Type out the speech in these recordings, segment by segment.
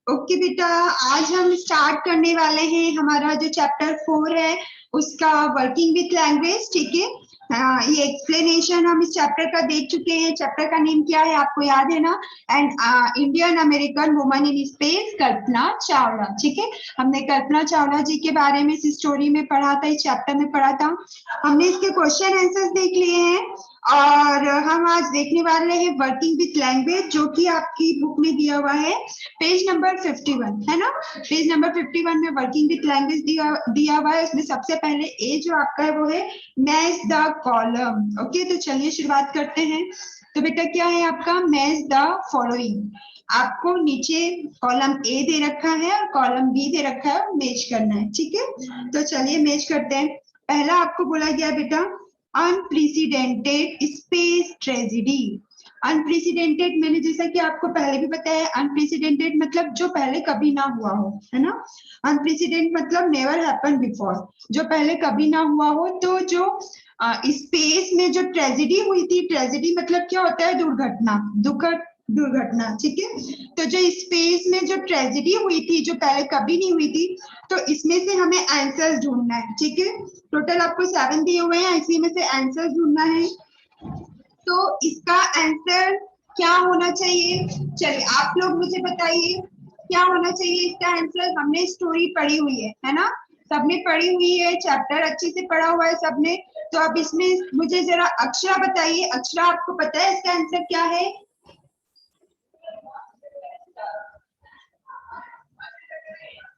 Okay बेटा, आज हम स्टार्ट करने वाले हैं हमारा जो चैप्टर 4 है उसका वर्किंग विथ लैंग्वेज। ठीक है, ये एक्सप्लेनेशन हम इस चैप्टर का देख चुके हैं। चैप्टर का नेम क्या है आपको याद है ना? And Indian American woman in space, Kalpana Chawla. ठीक है, हमने कल्पना चावला जी के बारे में इस स्टोरी में पढ़ा था, इस चैप्टर में पढ़ा था। हमने इसके क्वेश्चन आंसर्स देख लिए हैं और हम आज देखने वाले हैं वर्किंग विथ लैंग्वेज, जो कि आपकी बुक में दिया हुआ है पेज नंबर 51 है ना। पेज नंबर 51 में वर्किंग विथ लैंग्वेज दिया हुआ है। उसमें सबसे पहले ए जो आपका है वो है मैच द कॉलम। ओके, तो चलिए शुरुआत करते हैं। तो बेटा क्या है आपका? Match the following. आपको नीचे कॉलम ए दे रखा है और कॉलम बी दे रखा है, मैच करना है। ठीक है, तो चलिए मैच करते हैं। पहला आपको बोला गया बेटा अनप्रेसिडेंटेड स्पेस ट्रेजेडी। अनप्रेसिडेंटेड मैंने जैसा कि आपको पहले भी बताया, अनप्रेसिडेंटेड मतलब जो पहले कभी ना हुआ हो, है ना। अनप्रेसिडेंट मतलब नेवर हैपन बिफोर, जो पहले कभी ना हुआ हो। तो जो स्पेस में जो ट्रेजेडी हुई थी, ट्रेजेडी मतलब क्या होता है? दुर्घटना, दुखद दुर्घटना। ठीक है, तो जो स्पेस में जो ट्रेजेडी हुई थी जो पहले कभी नहीं हुई थी, तो इसमें से हमें आंसर्स ढूंढना है। ठीक है, टोटल आपको 7 दिए हुए हैं, इसी में से आंसर्स ढूंढना है। तो इसका आंसर क्या होना चाहिए? चलिए आप लोग मुझे बताइए क्या होना चाहिए इसका आंसर। हमने स्टोरी पढ़ी हुई है ना, सबने पढ़ी हुई है, चैप्टर अच्छे से पढ़ा हुआ है सबने। तो अब इसमें मुझे जरा अक्षरा बताइए, अक्षरा आपको पता है इसका आंसर क्या है?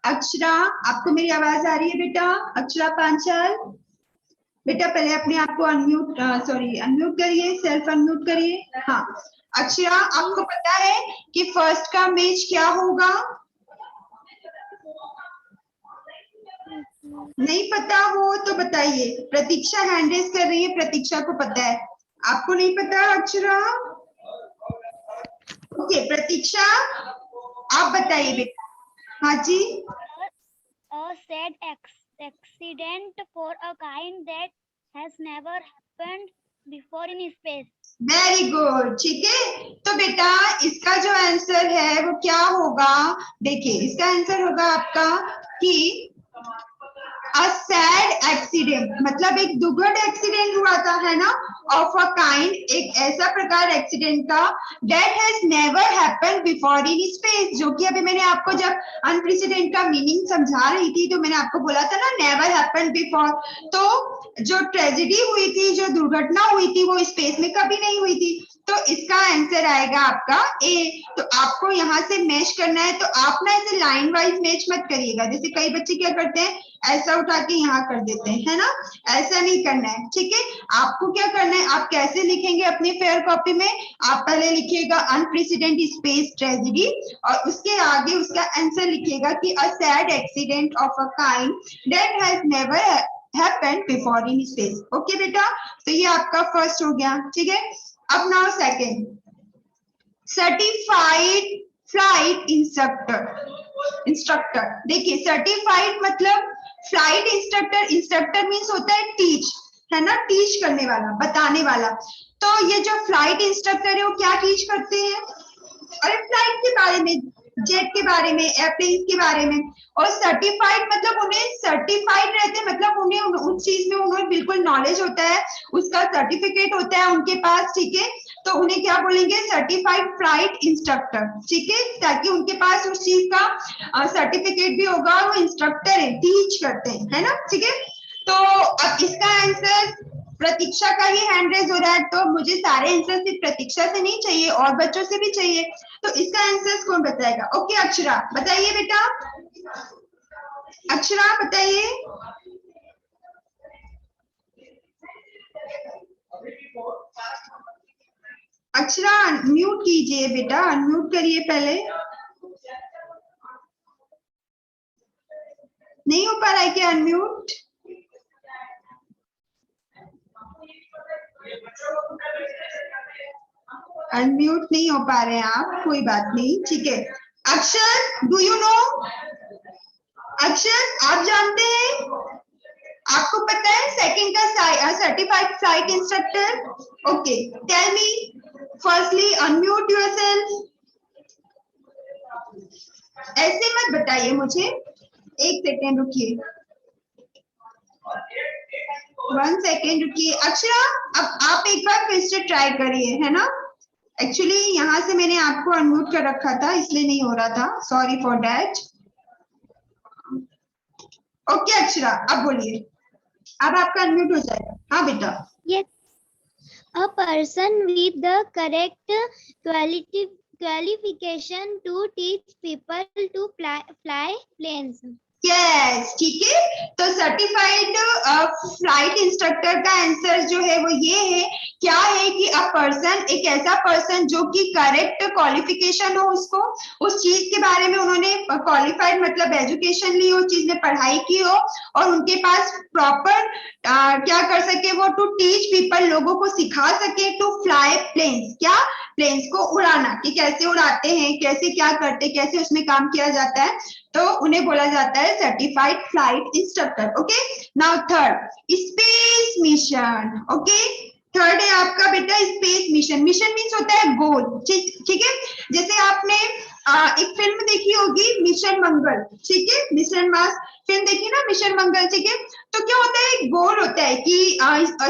अक्षरा, आपको मेरी आवाज आ रही है बेटा? अक्षरा पांचाल बेटा, पहले अपने आप को अनम्यूट करिए, सेल्फ अनम्यूट करिए। हाँ अक्षरा, आपको पता है कि फर्स्ट का मैच क्या होगा? नहीं पता हो तो बताइए। प्रतीक्षा हैंड रेज कर रही है, प्रतीक्षा को पता है, आपको नहीं पता अक्षरा? ओके प्रतीक्षा, आप बताइए बेटा। हाँ जी। A sad accident for a kind that has never happened before in space. Very good, ठीक है। तो बेटा इसका जो आंसर है वो क्या होगा? देखिए इसका आंसर होगा आपका कि अ सैड एक्सीडेंट, मतलब एक दुखद एक्सीडेंट हुआ था, है ना। ऑफ अ काइंड, एक ऐसा प्रकार एक्सीडेंट का that has never happened before in space, जो कि अभी मैंने आपको जब अनप्रेसिडेंट का मीनिंग समझा रही थी तो मैंने आपको बोला था ना नेवर हैपेंड बिफोर। तो जो ट्रेजेडी हुई थी, जो दुर्घटना हुई थी, वो स्पेस में कभी नहीं हुई थी। तो इसका आंसर आएगा आपका ए। तो आपको यहाँ से मैच करना है, तो आप ना ऐसे लाइन वाइज मैच मत करिएगा। जैसे कई बच्चे क्या करते हैं, ऐसा उठा के यहाँ कर देते हैं, है ना। ऐसा नहीं करना है, ठीक है। आपको क्या करना है, आप कैसे लिखेंगे अपनी फेयर कॉपी में? आप पहले लिखिएगा अनप्रेसिडेंट स्पेस ट्रेजेडी और उसके आगे उसका आंसर लिखिएगा कि अ sad accident of a kind that has never happened before in space. Okay बेटा, तो ये आपका फर्स्ट हो गया, ठीक है। अब now second, certified flight instructor. देखिए सर्टिफाइड मतलब फ्लाइट इंस्ट्रक्टर, इंस्ट्रक्टर मींस होता है टीच, है ना, टीच करने वाला, बताने वाला। तो ये जो फ्लाइट इंस्ट्रक्टर है वो क्या टीच करते हैं? अरे फ्लाइट के बारे में, जेट के बारे में, एयरप्लेन के बारे में। और सर्टिफाइड मतलब उन्हें सर्टिफाइड रहते हैं, मतलब उन्हें उस चीज में उन्हें बिल्कुल नॉलेज होता है, उसका सर्टिफिकेट होता है उनके पास, ठीक है। तो उन्हें क्या बोलेंगे? सर्टिफाइड फ्लाइट इंस्ट्रक्टर, ठीक है, ताकि उनके पास उस चीज का सर्टिफिकेट भी होगा और वो इंस्ट्रक्टर है, टीच करते हैं, है ना, ठीक है। तो अब इसका आंसर प्रतीक्षा का ही हैंड रेज हो रहा है, तो मुझे सारे आंसर सिर्फ प्रतीक्षा से नहीं चाहिए, और बच्चों से भी चाहिए। तो इसका आंसर कौन बताएगा? ओके अक्षरा बताइए बेटा, अक्षरा बताइए। अक्षरा म्यूट कीजिए बेटा, अनम्यूट करिए पहले। नहीं हो पा रहा है क्या अनम्यूट? अनम्यूट नहीं हो पा रहे हैं आप, कोई बात नहीं, ठीक है। अक्षर, डू यू नो? अक्षर आप जानते हैं, आपको पता है सेकंड का certified flight instructor? Okay tell me, firstly unmute yourself. ऐसे मत बताइए मुझे, एक सेकेंड रुकिए, 1 सेकेंड रुकिए। अक्षरा, अब आप एक बार फिर से ट्राई करिए, है ना। एक्चुअली यहाँ से मैंने आपको अनम्यूट कर रखा था, इसलिए नहीं हो रहा था, sorry for that. Okay Akshara, अब बोलिए, अब आपका अनम्यूट हो जाएगा। हाँ बेटा। Yes, a person with the correct qualification to teach people to fly planes. Yes, ठीक है। तो सर्टिफाइड फ्लाइट इंस्ट्रक्टर का आंसर जो है वो ये है, क्या है कि अ पर्सन, एक ऐसा पर्सन जो कि करेक्ट क्वालिफिकेशन हो, उसको उस चीज के बारे में उन्होंने क्वालिफाइड मतलब एजुकेशन ली हो, चीज में पढ़ाई की हो, और उनके पास प्रॉपर क्या कर सके वो, टू टीच पीपल, लोगों को सिखा सके, टू फ्लाई प्लेन्स, क्या प्लेन्स को उड़ाना, कि कैसे उड़ाते हैं, कैसे क्या करते, कैसे उसमें काम किया जाता है, तो उन्हें बोला जाता है certified flight instructor. Okay, now third, space mission. Okay, third है आपका बेटा स्पेस मिशन। मिशन मीन्स होता है गोल, ठीक है। जैसे आपने एक फिल्म देखी होगी मिशन मंगल, ठीक है, मिशन मार्स फिल्म देखी ना, मिशन मंगल, ठीक है। तो क्या होता है, एक गोल होता है कि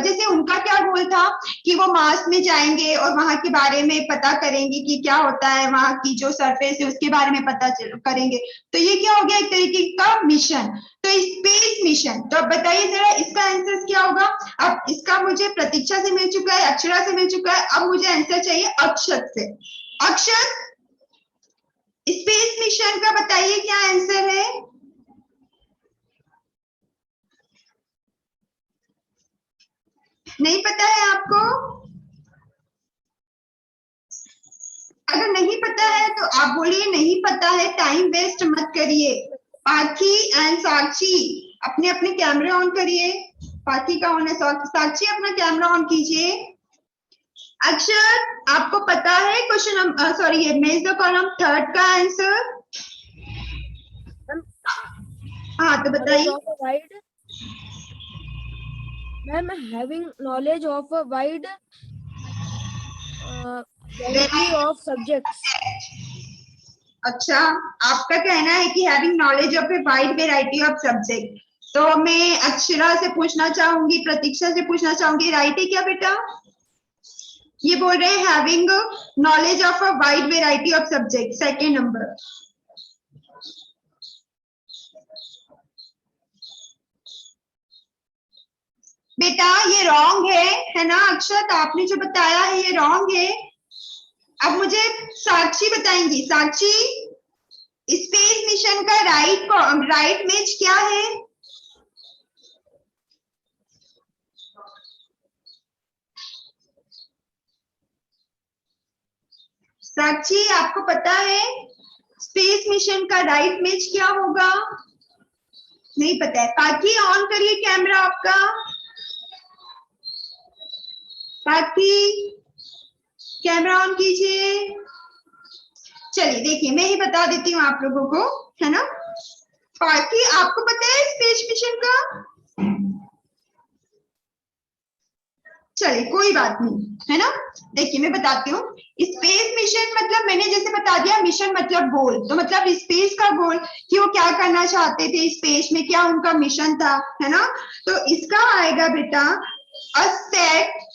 जैसे उनका क्या गोल था कि वो मार्स में जाएंगे और वहां के बारे में पता करेंगे कि क्या होता है, वहां की जो सरफेस है उसके बारे में पता करेंगे। तो ये क्या हो गया, एक तरीके का मिशन, तो स्पेस मिशन। तो अब बताइए जरा इसका आंसर क्या होगा। अब इसका मुझे प्रतीक्षा से मिल चुका है, अक्षरा से मिल चुका है, अब मुझे आंसर चाहिए अक्षत से। अक्षत, स्पेस मिशन का बताइए क्या आंसर है। नहीं पता है आपको? अगर नहीं पता है तो आप बोलिए नहीं पता है, टाइम वेस्ट मत करिए। पार्थी एंड साक्षी अपने अपने कैमरे ऑन करिए। पार्थी का ऑन है, साक्षी अपना कैमरा ऑन कीजिए। अक्षर, आपको पता है क्वेश्चन, सॉरी ये मेज द कॉलम थर्ड का आंसर? हाँ तो बताइए। Ma'am, having knowledge of a wide variety of subjects. अच्छा, आपका कहना है कि having knowledge of a wide variety of subject. तो मैं अक्षरा से पूछना चाहूंगी, प्रतीक्षा से पूछना चाहूंगी, राइट है क्या बेटा? ये बोल रहे हैं having knowledge of a wide variety of subject, second number. बेटा ये रॉन्ग है ना अक्षत, आपने जो बताया है ये रॉन्ग है। अब मुझे साक्षी बताएंगी, साक्षी स्पेस मिशन का राइट मैच क्या है? साक्षी आपको पता है स्पेस मिशन का राइट मैच क्या होगा? नहीं पता है। पार्थी ऑन करिए कैमरा आपका। पार्थी कैमरा ऑन कीजिए। चलिए देखिए मैं ही बता देती हूँ आप लोगों को, है ना। पार्थी आपको पता है स्पेस मिशन का? चलिए कोई बात नहीं, है ना। देखिए मैं बताती हूँ, स्पेस मिशन मतलब मैंने जैसे बता दिया, मिशन मतलब गोल, तो मतलब स्पेस का गोल कि वो क्या करना चाहते थे स्पेस में, क्या उनका मिशन था, है ना। तो इसका आएगा बेटा a set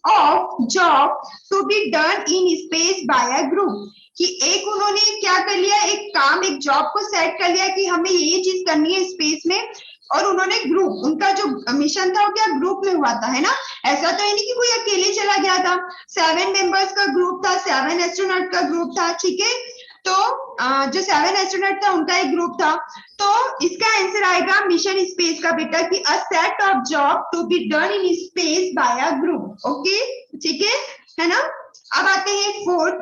of job to be done in space by a group, कि एक उन्होंने क्या कर लिया, एक काम, एक जॉब को सेट कर लिया कि हमें ये चीज करनी है स्पेस में, और उन्होंने ग्रुप, उनका जो मिशन था वो क्या ग्रुप में हुआ था, है ना। ऐसा तो है नहीं कि कोई अकेले चला गया था, 7 मेंबर्स का ग्रुप था, 7 एस्ट्रोनॉट का ग्रुप था, ठीक है। तो जो 7 एस्ट्रोनॉट था उनका एक ग्रुप था। तो इसका आंसर आएगा मिशन स्पेस का बेटा कि a set of job to be done in space by a group. Okay, ठीक है ना। अब आते हैं फोर्थ,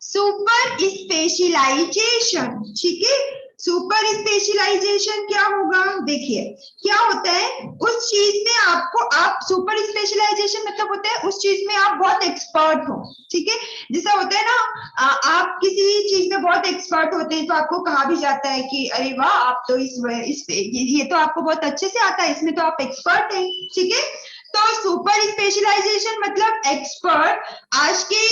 सुपर स्पेशलाइजेशन, ठीक है। सुपर स्पेशलाइजेशन क्या होगा, देखिए क्या होता है, उस चीज में आपको, आप सुपर स्पेशलाइजेशन मतलब होता है उस चीज में आप बहुत एक्सपर्ट हो, ठीक है। जैसा होता है ना, आप किसी चीज में बहुत एक्सपर्ट होते हैं तो आपको कहा भी जाता है कि अरे वाह आप तो ये तो आपको बहुत अच्छे से आता है, इसमें तो आप एक्सपर्ट हैं, ठीक है। तो सुपर स्पेशलाइजेशन मतलब एक्सपर्ट। आज के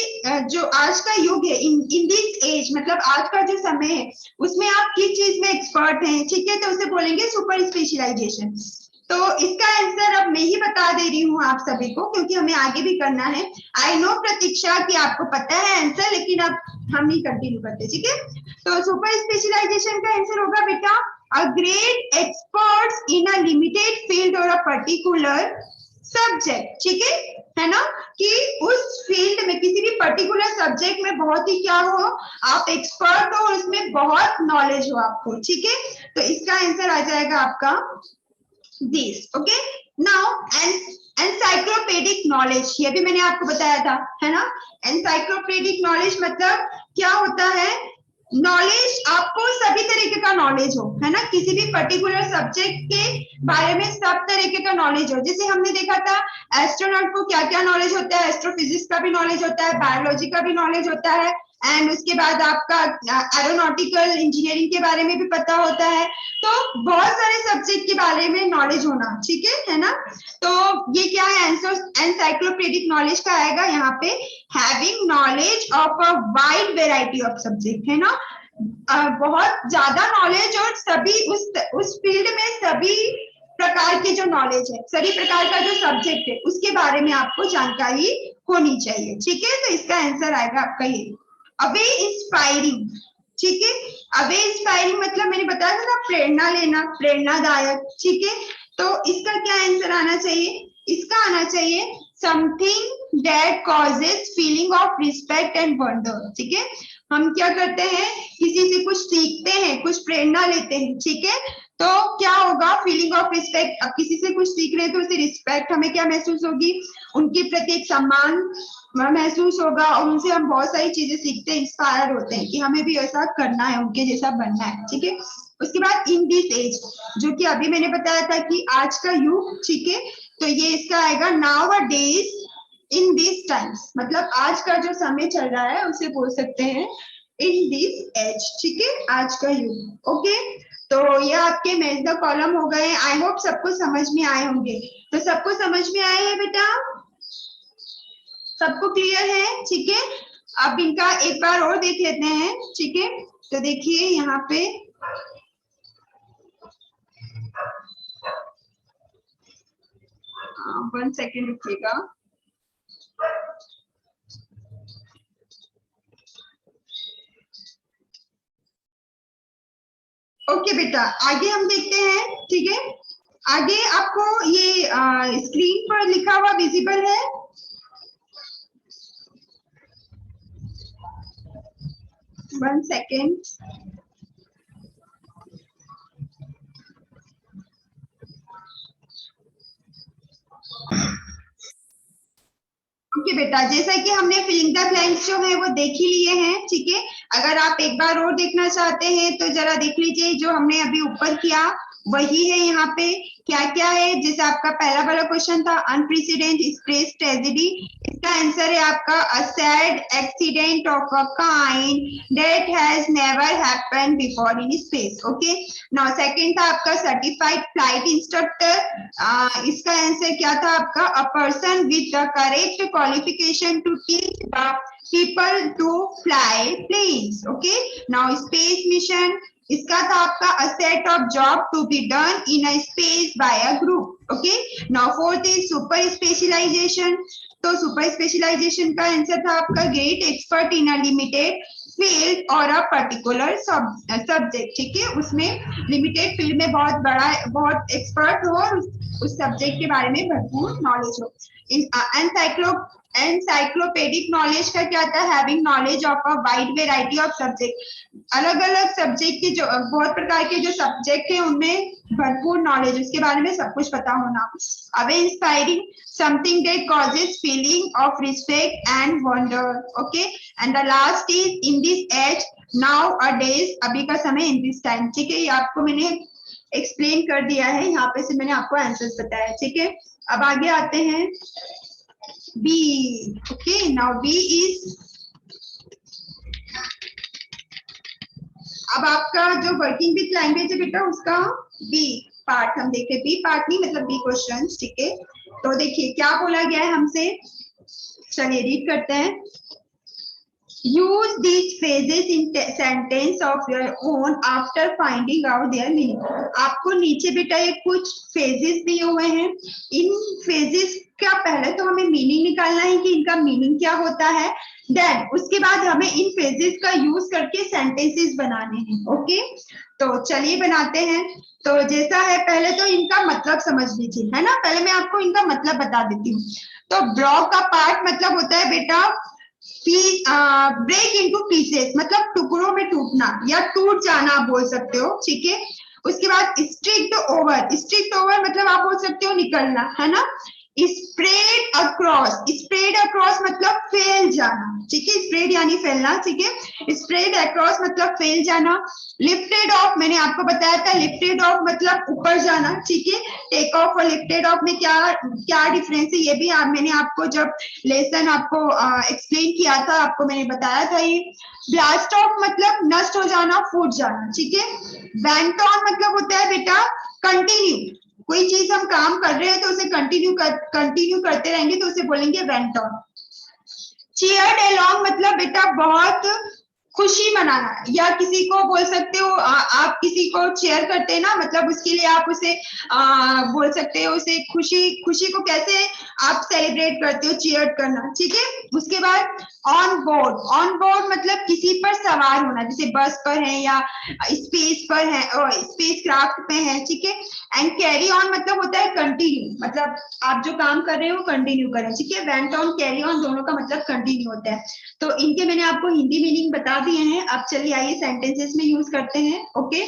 जो आज का युग है, इन दिस एज, मतलब आज का जो समय है उसमें आप किस चीज में एक्सपर्ट हैं, ठीक है, तो उसे बोलेंगे सुपर स्पेशलाइजेशन। तो इसका आंसर अब मैं ही बता दे रही हूँ आप सभी को, क्योंकि हमें आगे भी करना है। आई नो प्रतीक्षा कि आपको पता है आंसर, लेकिन अब हम ही कंटिन्यू करते, ठीक है। तो सुपर स्पेशलाइजेशन का आंसर होगा बेटा a great experts in a limited field और अ पर्टिकुलर सब्जेक्ट, ठीक है ना, कि उस फील्ड में किसी भी पर्टिकुलर सब्जेक्ट में बहुत ही क्या हो, आप एक्सपर्ट हो, उसमें बहुत नॉलेज हो आपको, ठीक है। तो इसका आंसर आ जाएगा आपका दिस, ओके। नाउ एनसाइक्लोपीडिक नॉलेज, ये भी मैंने आपको बताया था, है ना। एनसाइक्लोपीडिक नॉलेज मतलब क्या होता है, नॉलेज, आपको सभी तरीके का नॉलेज हो, है ना, किसी भी पर्टिकुलर सब्जेक्ट के बारे में सब तरीके का नॉलेज हो। जैसे हमने देखा था एस्ट्रोनॉट को क्या क्या नॉलेज होता है, एस्ट्रोफिजिक्स का भी नॉलेज होता है, बायोलॉजी का भी नॉलेज होता है, एंड उसके बाद आपका एरोनॉटिकल इंजीनियरिंग के बारे में भी पता होता है। तो बहुत सारे सब्जेक्ट के बारे में नॉलेज होना, ठीक है ना। तो ये क्या है, एनसाइक्लोपीडिक नॉलेज का आएगा यहाँ पे having knowledge of a wide variety of subject, है ना, बहुत ज्यादा नॉलेज और सभी उस फील्ड में सभी प्रकार के जो नॉलेज है, सभी प्रकार का जो सब्जेक्ट है उसके बारे में आपको जानकारी होनी चाहिए, ठीक है। तो इसका आंसर आएगा आपका ये अवे इंस्पायरिंग, ठीक है। अवे इंस्पायरिंग मतलब मैंने बताया था ना, प्रेरणा लेना, प्रेरणादायक, ठीक है। तो इसका क्या आंसर आना चाहिए, इसका आना चाहिए something that causes feeling of respect and wonder, ठीक है। हम क्या करते हैं, किसी से कुछ सीखते हैं, कुछ प्रेरणा लेते हैं, ठीक है, तो क्या होगा, फीलिंग ऑफ रिस्पेक्ट। अब किसी से कुछ सीख रहे हैं तो उसे रिस्पेक्ट हमें क्या महसूस होगी, उनके प्रति एक सम्मान महसूस होगा, और उनसे हम बहुत सारी चीजें सीखते हैं, इंस्पायर होते हैं कि हमें भी ऐसा करना है, उनके जैसा बनना है, ठीक है। उसके बाद इन दिस एज, जो कि अभी मैंने बताया था कि आज का युग, ठीक है, तो ये इसका आएगा now a days in this times, मतलब आज का जो समय चल रहा है उसे बोल सकते हैं इन दिस एज, ठीक है, आज का युग, ओके। तो ये आपके मैच द कॉलम हो गए। आई होप सबको समझ में आए होंगे। तो सबको समझ में आए हैं बेटा, सबको क्लियर है, ठीक है। अब इनका एक बार और देख लेते हैं, ठीक है। तो देखिए यहाँ पे वन सेकेंड रुकिएगा। ओके बेटा, आगे हम देखते हैं, ठीक है। आगे आपको ये स्क्रीन पर लिखा हुआ विजिबल है, वन सेकेंड। ओके बेटा, जैसा कि हमने फिलिंग द ब्लैंक्स जो है वो देख ही लिए हैं, ठीक है। अगर आप एक बार और देखना चाहते हैं तो जरा देख लीजिए, जो हमने अभी ऊपर किया वही है। यहाँ पे क्या क्या है, जैसे आपका पहला वाला क्वेश्चन था अनप्रेसिडेंट स्पेस ट्रेजेडी, इसका आंसर है आपका a sad accident of a kind that has never happened before in space, okay. Now second था आपका सर्टिफाइड फ्लाइट इंस्ट्रक्टर, इसका आंसर क्या था आपका a person with the correct qualification to teach the people to fly planes, okay. Now space mission, इसका था आपका a set of job to be done in a space by a group, okay. Now fourth is super specialization, तो super specialisation का answer था आपका great expert in a limited field और a particular subject, ठीक है, उसमें limited field में बहुत बड़ा, बहुत एक्सपर्ट हो और उस सब्जेक्ट के बारे में भरपूर नॉलेज हो। एनसाइक्लोपीडिक नॉलेज का क्या था, having knowledge of a wide variety of subject, अलग अलग सब्जेक्ट के जो बहुत प्रकार के जो सब्जेक्ट है उनमें भरपूर नॉलेज, उसके बारे में सब कुछ पता होना। अब inspiring something that causes feeling of respect and wonder, okay. And the last is in this age, nowadays, अभी का समय in this time, ठीक है। ये आपको मैंने एक्सप्लेन कर दिया है, यहाँ पे से मैंने आपको आंसर्स बताया, ठीक है। अब आगे आते हैं B, okay. Now B is, अब आपका जो वर्किंग विथ लैंग्वेज है बेटा उसका बी पार्ट हम देखें, बी पार्ट नहीं मतलब बी क्वेश्चन, ठीक है। तो देखिए क्या बोला गया है हमसे, चलिए रीड करते हैं। use these phrases in sentence of your own after finding out their meaning. आपको नीचे बेटा ये कुछ phases दिए हुए हैं. इन phases का पहले तो हमें मीनिंग निकालना है कि इनका मीनिंग क्या होता है. देन उसके बाद हमें इन फ्रेजेस का यूज करके सेंटेंसेस बनाने हैं. ओके, तो चलिए बनाते हैं. तो जैसा है पहले तो इनका मतलब समझ लीजिए, है ना. पहले मैं आपको इनका मतलब बता देती हूँ. तो ब्रेक का पार्ट मतलब होता है बेटा ब्रेक इनटू पीसेस, मतलब टुकड़ों में टूटना या टूट जाना आप बोल सकते हो. ठीक है. उसके बाद स्ट्रिक्ट ओवर, स्ट्रिक्ट ओवर मतलब आप बोल सकते हो निकलना, है ना. स्प्रेड अक्रॉस, स्प्रेड अक्रॉस मतलब फैल जाना. ठीक है, स्प्रेड यानी फैलना. ठीक है, स्प्रेड अक्रॉस मतलब फैल जाना. लिफ्टेड ऑफ मैंने आपको बताया था, लिफ्टेड ऑफ मतलब ऊपर जाना. ठीक है, टेक ऑफ और लिफ्टेड ऑफ में क्या क्या डिफरेंस है ये भी मैंने आपको जब लेसन आपको एक्सप्लेन किया था आपको मैंने बताया था. ये ब्लास्ट ऑफ मतलब नष्ट हो जाना, फूट जाना. ठीक है, वेंट ऑन मतलब होता है बेटा कंटिन्यू. कोई चीज हम काम कर रहे हैं तो उसे कंटिन्यू करते रहेंगे तो उसे बोलेंगे वेंट ऑन. चीयर्ड अलोंग मतलब बेटा बहुत खुशी मनाना, या किसी को बोल सकते हो आप किसी को चेयर करते हैं ना, मतलब उसके लिए आप उसे बोल सकते हो उसे खुशी को कैसे आप सेलिब्रेट करते हो, चीयर करना. ठीक है. उसके बाद ऑन बोर्ड, ऑन बोर्ड मतलब किसी पर सवार होना, जैसे बस पर है या स्पेस पर है और स्पेस क्राफ्ट पे है. ठीक है. एंड कैरी ऑन मतलब होता है कंटिन्यू, मतलब आप जो काम कर रहे हो कंटिन्यू करें. ठीक है, वेंट ऑन कैरी ऑन दोनों का मतलब कंटिन्यू होता है. तो इनके मैंने आपको हिंदी मीनिंग बता दिए हैं. अब चलिए आइए सेंटेंसेस में यूज करते हैं. ओके,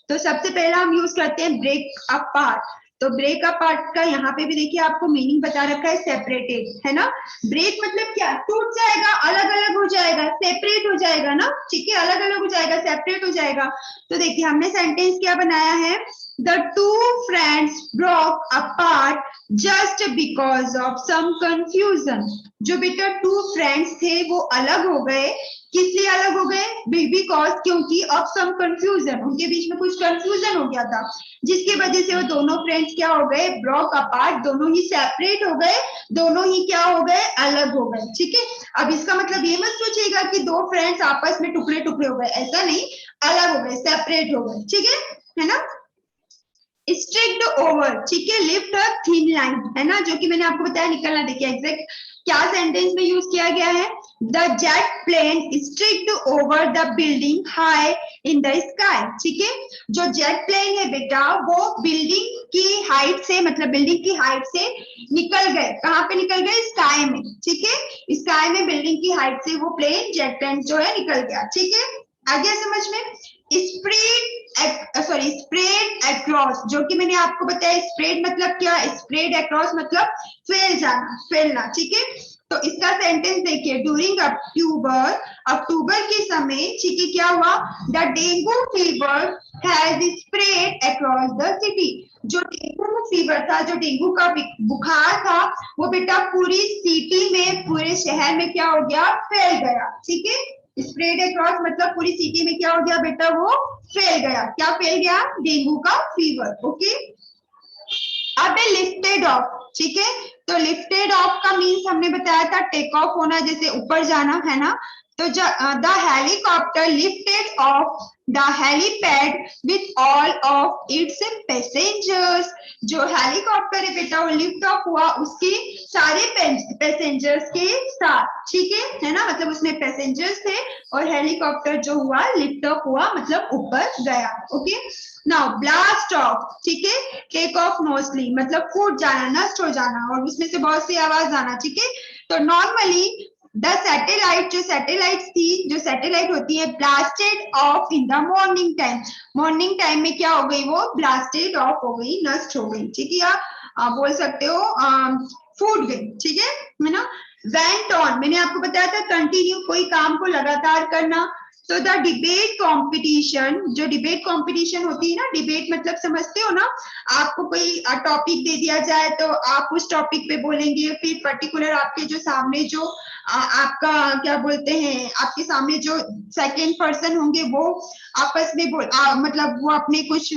तो सबसे पहला हम यूज करते हैं ब्रेक अपार्ट. तो ब्रेक अपार्ट का यहाँ पे भी देखिए आपको मीनिंग बता रखा है सेपरेटेड, है ना. ब्रेक मतलब क्या, टूट जाएगा, अलग अलग हो जाएगा, सेपरेट हो जाएगा ना. ठीक है, अलग अलग हो जाएगा, सेपरेट हो जाएगा. तो देखिए हमने सेंटेंस क्या बनाया है, the two friends broke apart just because of some confusion. जो बेटा टू फ्रेंड्स थे वो अलग हो गए, किस लिए अलग हो गए, बिकॉज क्योंकि ऑफ सम कंफ्यूजन, उनके बीच में कुछ कंफ्यूजन हो गया था जिसकी वजह से वो दोनों फ्रेंड्स क्या हो गए, ब्रोक अपार्ट, दोनों ही सेपरेट हो गए, दोनों ही क्या हो गए, अलग हो गए. ठीक है. अब इसका मतलब ये मत सोचिएगा कि दो फ्रेंड्स आपस में टुकड़े टुकड़े हो गए, ऐसा नहीं, अलग हो गए, सेपरेट हो गए. ठीक है ना. स्ट्रिक्ट ओवर, ठीक है, लिफ्ट अ थिन लाइन, है ना, जो कि मैंने आपको बताया निकलना. देखिए एग्जैक्ट क्या सेंटेंस में यूज किया गया है, the jet plane strict over the building high in the sky. ठीक है, जो जेट प्लेन है बेटा वो बिल्डिंग की हाइट से, मतलब बिल्डिंग की हाइट से निकल गए. कहाँ पे निकल गए, स्काई में. ठीक है, स्काई में बिल्डिंग की हाइट से वो प्लेन जेट प्लेन जो है निकल गया. ठीक है, आ गया समझ में. स्प्रेड अक्रॉस, जो कि मैंने आपको बताया स्प्रेड मतलब क्या, स्प्रेड अक्रॉस मतलब फैल जाना, फैलना. ठीक है, तो इसका सेंटेंस देखिए, ड्यूरिंग अक्टूबर के समय, ठीक है, क्या हुआ, the dengue fever has spread across the city. जो डेंगू फीवर था, जो डेंगू का बुखार था वो बेटा पूरी सिटी में, पूरे शहर में क्या हो गया, फैल गया. ठीक है, स्प्रेड अक्रॉस मतलब पूरी सिटी में क्या हो गया बेटा, वो फैल गया. क्या फैल गया, डेंगू का फीवर. ओके, अब है लिफ्टेड ऑफ. ठीक है, तो लिफ्टेड ऑफ का मीन्स हमने बताया था टेक ऑफ होना, जैसे ऊपर जाना, है ना. तो the helicopter lifted of the helipad with all of its passengers. जो हेलीकॉप्टर है बेटा वो लिफ्ट ऑफ हुआ उसके सारे पैसेंजर्स के साथ. ठीक है ना, मतलब उसमें पैसेंजर्स थे और हेलीकॉप्टर जो हुआ लिफ्ट ऑफ हुआ, मतलब ऊपर गया. ओके, नाउ ब्लास्ट ऑफ, ठीक है, टेक ऑफ मोस्टली मतलब फूट जाना, नष्ट हो जाना और उसमें से बहुत सी आवाज आना. ठीक है, तो नॉर्मली द सैटेलाइट, जो सैटेलाइट थी, जो सैटेलाइट होती है, blasted of in the morning time. Morning time में क्या हो गई, वो ब्लास्टेड ऑफ हो गई, नष्ट हो गई. ठीक है, या बोल सकते हो फूट गई. ठीक है ना. वेंट ऑन, मैंने आपको बताया था कंटिन्यू, कोई काम को लगातार करना. तो द डिबेट कंपटीशन, जो डिबेट कंपटीशन होती है ना, डिबेट मतलब समझते हो ना, आपको कोई टॉपिक दे दिया जाए तो आप उस टॉपिक पे बोलेंगे, फिर पर्टिकुलर आपके जो सामने जो आपका क्या बोलते हैं, आपके सामने जो सेकंड पर्सन होंगे वो आपस में मतलब वो अपने कुछ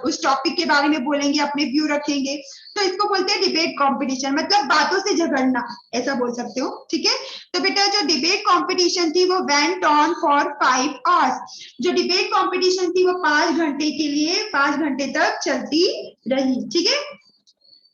उस टॉपिक के बारे में बोलेंगे, अपने व्यू रखेंगे. तो इसको बोलते हैं डिबेट कंपटीशन, मतलब बातों से झगड़ना, ऐसा बोल सकते हो. ठीक है, तो बेटा जो डिबेट कंपटीशन थी वो वेंट ऑन फॉर 5 आवर्स। जो डिबेट कंपटीशन थी वो 5 घंटे के लिए 5 घंटे तक चलती रही, ठीक है,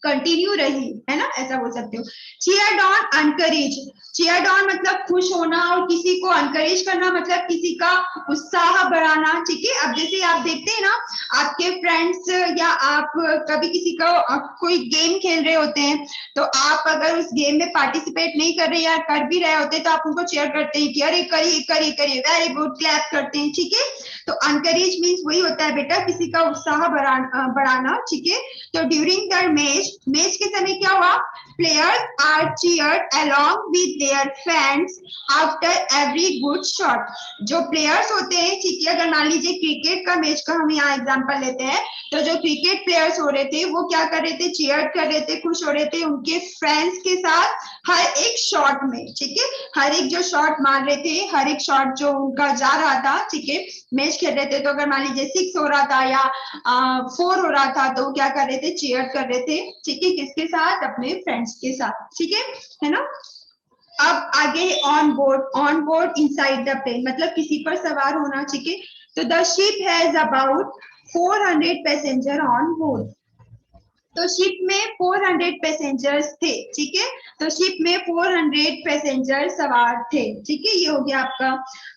कंटिन्यू रही, है ना, ऐसा बोल सकते हो। Cheered on, encourage. Cheered on मतलब खुश होना और किसी को एनकरेज करना मतलब किसी का उत्साह बढ़ाना, ठीक है। अब जैसे आप देखते हैं ना, आपके फ्रेंड्स या आप कभी किसी का कोई गेम खेल रहे होते हैं, तो आप अगर उस गेम में पार्टिसिपेट नहीं कर रहे या कर भी रहे होते तो आप उनको चीयर करते हैं कि अरे करिए करिए करिए, वेरी गुड, क्लैप करते हैं, ठीक है। तो एनकरेज मीन्स वही होता है बेटा, किसी का उत्साह बढ़ाना, ठीक है। तो ड्यूरिंग द मैच के समय क्या हुआ, players are cheered along with their fans after every good shot. जो प्लेयर्स होते हैं, ठीक है, अगर मान लीजिए क्रिकेट का मैच का हम यहाँ एग्जांपल लेते हैं, तो जो क्रिकेट प्लेयर्स हो रहे थे वो क्या कर रहे थे, चीयर कर रहे थे, खुश हो रहे थे उनके फैंस के साथ हर एक शॉट में, ठीक है। हर एक जो शॉट मार रहे थे, हर एक शॉट जो उनका जा रहा था, ठीक है, मैच खेल रहे थे, तो अगर मान लीजिए 6 हो रहा था या 4 हो रहा था, तो क्या कर रहे थे, चीयर कर रहे थे, ठीक है, किसके साथ, अपने फ्रेंड्स के साथ, ठीक है ना। अब आगे on board inside the plane मतलब किसी पर सवार होना, ठीक है। तो the ship has about 400 passenger on board. तो शिप में 400 पैसेंजर्स थे, ठीक है। तो शिप में 400 पैसेंजर सवार थे, ठीक है। ये हो गया आपका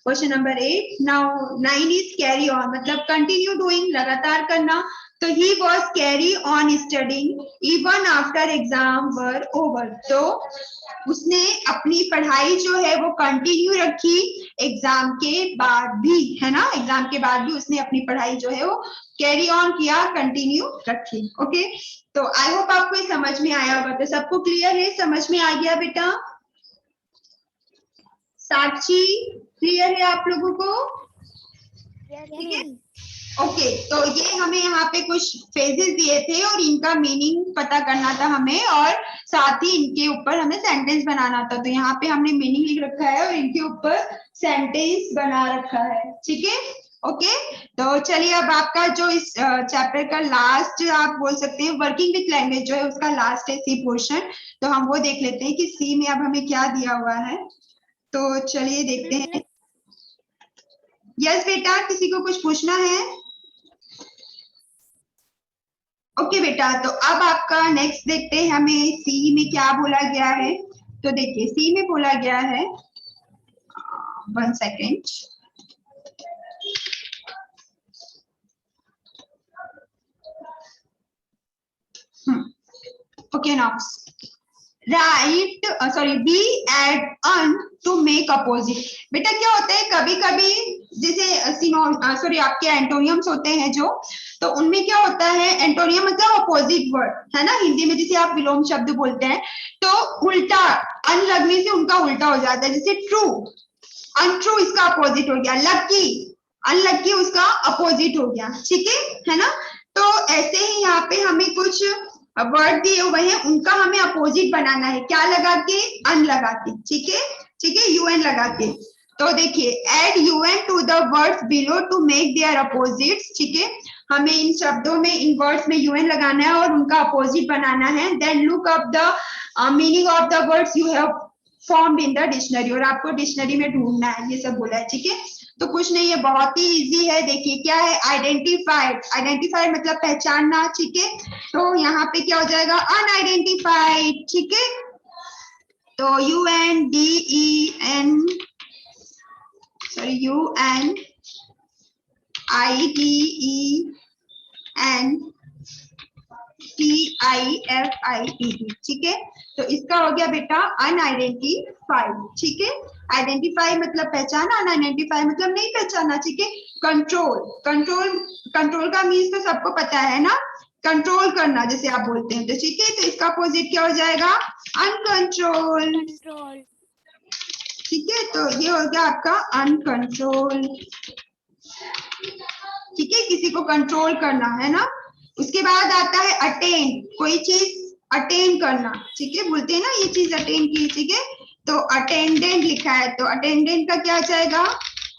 question number 8। Now 9 is carry on मतलब कंटिन्यू डूइंग, लगातार करना। तो he was carry on studying even after exam were over. तो उसने अपनी पढ़ाई जो है वो कंटिन्यू रखी एग्जाम के बाद भी, है ना, एग्जाम के बाद भी उसने अपनी पढ़ाई जो है वो कैरी ऑन किया, कंटिन्यू रखी। ओके, तो आई होप आपको ये समझ में आया होगा। तो सबको क्लियर है, समझ में आ गया बेटा? साक्षी क्लियर है आप लोगों को? ठीक है, ओके। तो ये हमें यहाँ पे कुछ फेजेस दिए थे और इनका मीनिंग पता करना था हमें, और साथ ही इनके ऊपर हमें सेंटेंस बनाना था। तो यहाँ पे हमने मीनिंग लिख रखा है और इनके ऊपर सेंटेंस बना रखा है, ठीक है। ओके, तो चलिए अब आपका जो इस चैप्टर का लास्ट आप बोल सकते हैं वर्किंग विथ लैंग्वेज जो है उसका लास्ट है सी पोर्शन। तो हम वो देख लेते हैं कि सी में अब हमें क्या दिया हुआ है। तो चलिए देखते हैं। यस बेटा, किसी को कुछ पूछना है? ओके बेटा, तो अब आपका नेक्स्ट देखते हैं हमें सी में क्या बोला गया है। तो देखिए सी में बोला गया है, 1 second. Okay now right, sorry, B add un to make opposite. बेटा क्या होता है, कभी कभी जैसे सॉरी आपके एंटोनियम्स होते हैं जो, तो उनमें क्या होता है, एंटोनियम मतलब अपोजिट वर्ड, है ना। हिंदी में जैसे आप विलोम शब्द बोलते हैं तो उल्टा अन लगने से उनका उल्टा हो जाता है। जैसे ट्रू, अनट्रू इसका अपोजिट हो गया, लकी, अनलकी उसका अपोजिट हो गया, ठीक है ना। तो ऐसे ही यहाँ पे हमें कुछ वर्ड दिए हुए हैं, उनका हमें अपोजिट बनाना है, क्या लगा के, अन लगा के, ठीक है, ठीक है, यूएन लगा के। तो देखिए add UN to the words below to make their opposites, ठीक है। हमें इन शब्दों में, इन वर्ड्स में यूएन लगाना है और उनका अपोजिट बनाना है। Then look up the meaning of the words you have formed in the dictionary, और आपको डिक्शनरी में ढूंढना है, ये सब बोला है, ठीक है। तो कुछ नहीं है, बहुत ही इजी है। देखिए क्या है, आइडेंटिफाइड, आइडेंटिफाइड मतलब पहचानना, ठीक है। तो यहाँ पे क्या हो जाएगा, अनआइडेंटिफाइड, ठीक है। तो UNDEN, सॉरी UNIDENTIFIED, ठीक है। तो इसका हो गया बेटा अनआइडेंटिफाइड, ठीक है। आइडेंटिफाई मतलब पहचाना, अनआइडेंटिफाई मतलब नहीं पहचाना, ठीक है। कंट्रोल, कंट्रोल का मीन्स तो सबको पता है ना, कंट्रोल करना जैसे आप बोलते हैं, तो ठीक है। तो इसका अपोजिट क्या हो जाएगा, अनकंट्रोल, ठीक है। तो ये हो गया आपका अनकंट्रोल, ठीक है, किसी को कंट्रोल करना, है ना। उसके बाद आता है अटेन, कोई चीज अटेन करना, ठीक है, बोलते हैं ना ये चीज अटेन की, ठीक है। तो अटेंडेंट लिखा है, तो अटेंडेंट का क्या जाएगा,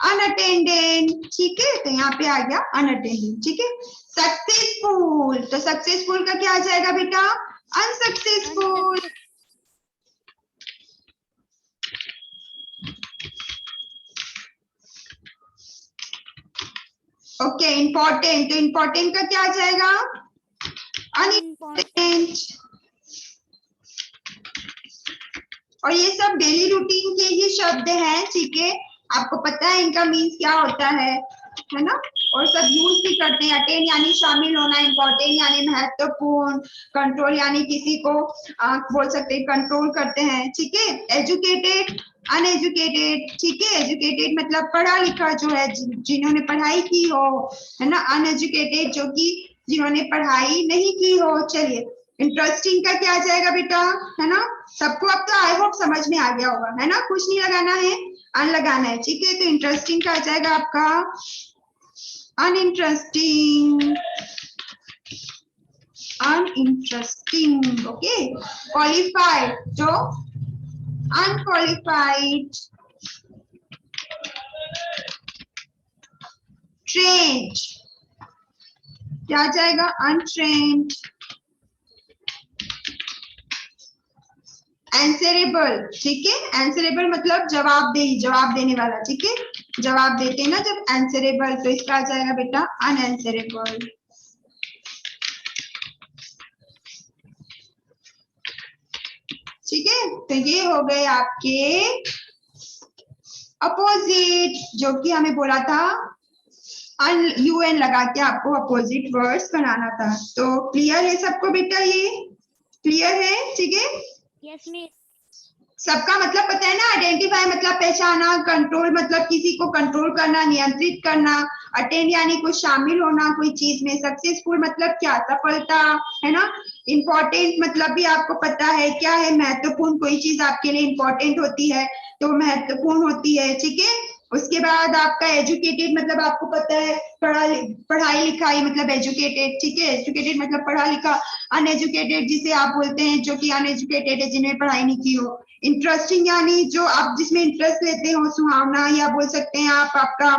अनअटेंडेंट, ठीक है। तो यहाँ पे आ गया अनअटेंडेंट, ठीक है। सक्सेसफुल, तो सक्सेसफुल का क्या आ जाएगा बेटा, अनसक्सेसफुल, ओके, इम्पोर्टेंट, तो इम्पोर्टेंट का क्या आ जाएगा? अनइम्पोर्टेंट। और ये सब डेली रूटीन के ही शब्द हैं, ठीक है, आपको पता है इनका मीन्स क्या होता है ना? और सब यूज भी करते हैं। अटेंड यानी शामिल होना, इम्पोर्टेंट यानी महत्वपूर्ण, कंट्रोल यानी किसी को बोल सकते हैं कंट्रोल करते हैं, ठीक है। एजुकेटेड, अनएजुकेटेड, ठीक है। एजुकेटेड मतलब पढ़ा लिखा जो है, जिन्होंने पढ़ाई की हो, है ना। अनएजुकेटेड जो कि जिन्होंने पढ़ाई नहीं की हो। चलिए, इंटरेस्टिंग का क्या आ जाएगा बेटा, है ना? सबको अब तो आई होप समझ में आ गया होगा, है ना? कुछ नहीं लगाना है, अन लगाना है, ठीक है। तो इंटरेस्टिंग का आ जाएगा आपका अनइंटरेस्टिंग, अनइंटरेस्टिंग, ओके। क्वालिफाइड जो अनक्वालिफाइड, ट्रेंड क्या आ जाएगा? अनट्रेंड। आंसरेबल, ठीक है। आंसरेबल मतलब जवाबदेही, जवाब देने वाला, ठीक है। जवाब देते हैं ना जब, आंसरेबल, तो इसका आ जाएगा बेटा अनआंसरेबल। ठीक है, तो ये हो गए आपके अपोजिट, जो कि हमें बोला था UN लगा के आपको अपोजिट वर्ड्स बनाना था। तो क्लियर है सबको बेटा? ये क्लियर है, ठीक है। Yes miss. सबका मतलब पता है ना? आइडेंटिफाई मतलब पहचाना, कंट्रोल मतलब किसी को कंट्रोल करना, नियंत्रित करना, अटेंड यानी कुछ शामिल होना कोई चीज में, सक्सेसफुल मतलब क्या? सफलता, है ना। इम्पोर्टेंट मतलब भी आपको पता है क्या है? महत्वपूर्ण, कोई चीज आपके लिए इम्पोर्टेंट होती है तो महत्वपूर्ण होती है, ठीक है। उसके बाद आपका एजुकेटेड मतलब आपको पता है पढ़ाई लिखाई मतलब एजुकेटेड, ठीक है। एजुकेटेड मतलब पढ़ा लिखा। अनएजुकेटेड जिसे आप बोलते हैं जो कि अनएजुकेटेड है, जिन्हें पढ़ाई नहीं की हो। इंटरेस्टिंग यानी जो आप जिसमें इंटरेस्ट लेते हो, सुहावना, या बोल सकते हैं आप आपका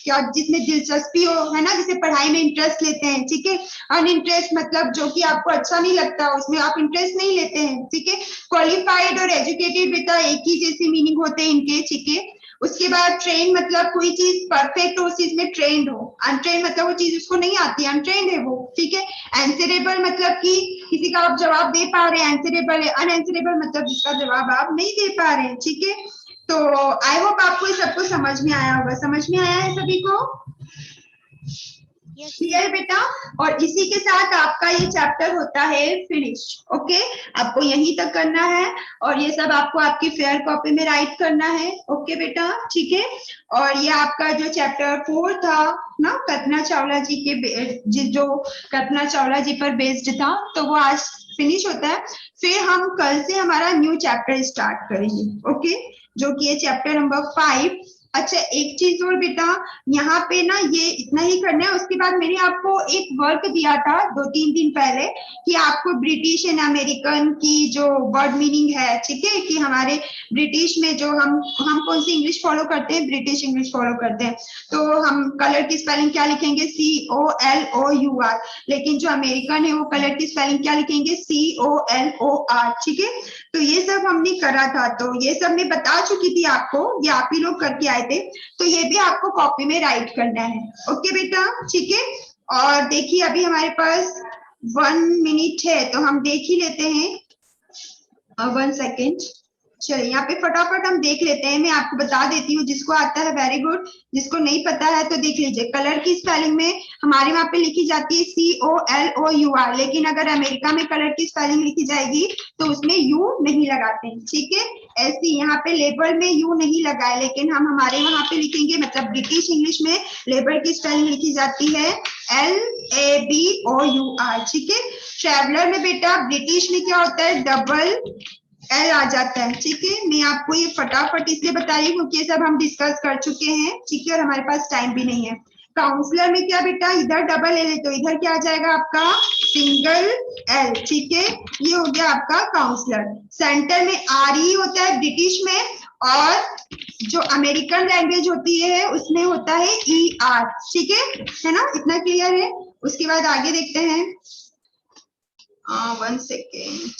क्या जिसमें दिलचस्पी हो, है ना, जिसे पढ़ाई में इंटरेस्ट लेते हैं, ठीक है। अनइंटरेस्ट मतलब जो कि आपको अच्छा नहीं लगता, उसमें आप इंटरेस्ट नहीं लेते हैं, ठीक है। क्वालिफाइड और एजुकेटेड बेटा एक ही जैसे मीनिंग होते हैं इनके, ठीक है। उसके बाद ट्रेन मतलब कोई चीज परफेक्ट हो, उस चीज में ट्रेंड हो। अनट्रेन मतलब वो चीज उसको नहीं आती, अनट्रेंड है वो, ठीक है। आंसरेबल मतलब कि किसी का आप जवाब दे पा रहे हैं, आंसरेबल है। अनआंसरेबल मतलब जिसका जवाब आप नहीं दे पा रहे हैं, ठीक है। तो आई होप आपको ये सबको समझ में आया होगा। समझ में आया है सभी को? Yes clear miss. बेटा? और इसी के साथ आपका ये चैप्टर होता है फिनिश, ओके। आपको यहीं तक करना है और ये सब आपको आपकी फेयर कॉपी में राइट करना है, ओके बेटा, ठीक है। और ये आपका जो चैप्टर 4 था ना, कल्पना चावला जी के जो कल्पना चावला जी पर बेस्ड था, तो वो आज फिनिश होता है। फिर हम कल से हमारा न्यू चैप्टर स्टार्ट करेंगे, ओके, जो कि ये चैप्टर नंबर 5। अच्छा, एक चीज और बेटा, यहाँ पे ना ये इतना ही करना है। उसके बाद मैंने आपको एक वर्क दिया था 2-3 दिन पहले कि आपको ब्रिटिश एंड अमेरिकन की जो वर्ड मीनिंग है, ठीक है, कि हमारे ब्रिटिश में जो हम कौन सी इंग्लिश फॉलो करते हैं? ब्रिटिश इंग्लिश फॉलो करते हैं। तो हम कलर की स्पेलिंग क्या लिखेंगे? COLOUR। लेकिन जो अमेरिकन है वो कलर की स्पेलिंग क्या लिखेंगे? COLOR, ठीक है। तो ये सब हमने करा था, तो ये सब मैं बता चुकी थी आपको, ये आप ही लोग करके आए थे, तो ये भी आपको कॉपी में राइट करना है, ओके बेटा, ठीक है। और देखिए अभी हमारे पास 1 मिनट है, तो हम देख ही लेते हैं। 1 सेकेंड, चलिए यहाँ पे फटाफट हम देख लेते हैं। मैं आपको बता देती हूँ, जिसको आता है वेरी गुड, जिसको नहीं पता है तो देख लीजिए। कलर की स्पेलिंग में हमारे वहां पे लिखी जाती है COLOUR, लेकिन अगर अमेरिका में कलर की स्पेलिंग लिखी जाएगी तो उसमें यू नहीं लगाते हैं, ठीक है। ऐसी यहाँ पे लेबल में यू नहीं लगाए, लेकिन हम हमारे वहां पे लिखेंगे, मतलब ब्रिटिश इंग्लिश में लेबल की स्पेलिंग लिखी जाती है LABOUR, ठीक है। ट्रेवलर में बेटा ब्रिटिश में क्या होता है? डबल L आ जाता है, ठीक है। मैं आपको ये फटाफट इसलिए बता रही हूँ क्योंकि ये सब हम डिस्कस कर चुके हैं, ठीक है, और हमारे पास टाइम भी नहीं है। काउंसलर में क्या बेटा? इधर डबल L है तो इधर क्या आ जाएगा आपका? सिंगल L, ठीक है। ये हो गया आपका काउंसलर। सेंटर में RE होता है ब्रिटिश में, और जो अमेरिकन लैंग्वेज होती है उसमें होता है ER, ठीक है ना? इतना क्लियर है? उसके बाद आगे देखते हैं। 1 सेकेंड,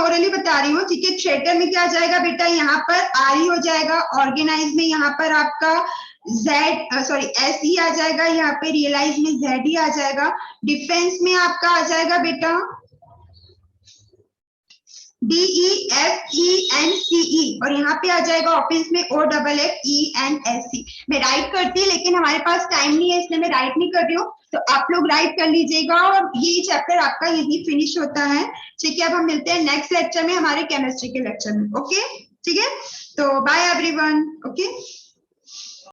ओरली बता रही हूँ, ठीक है। थ्रेटर में क्या आ जाएगा बेटा, यहाँ पर आर ही हो जाएगा। ऑर्गेनाइज में यहाँ पर आपका एस ही आ जाएगा, यहाँ पे रियलाइज में जेड ही आ जाएगा। डिफेंस में आपका आ जाएगा बेटा DEFENCE, और यहाँ पे आ जाएगा ऑफिस में OFFENSE। मैं राइट करती लेकिन हमारे पास टाइम नहीं है, इसलिए मैं राइट नहीं कर रही हूँ, तो आप लोग राइट कर लीजिएगा। और ये चैप्टर आपका यही फिनिश होता है, ठीक है। अब हम मिलते हैं नेक्स्ट लेक्चर में, हमारे केमिस्ट्री के लेक्चर में। ओके, ठीक है। तो बाय एवरीवन। ओके।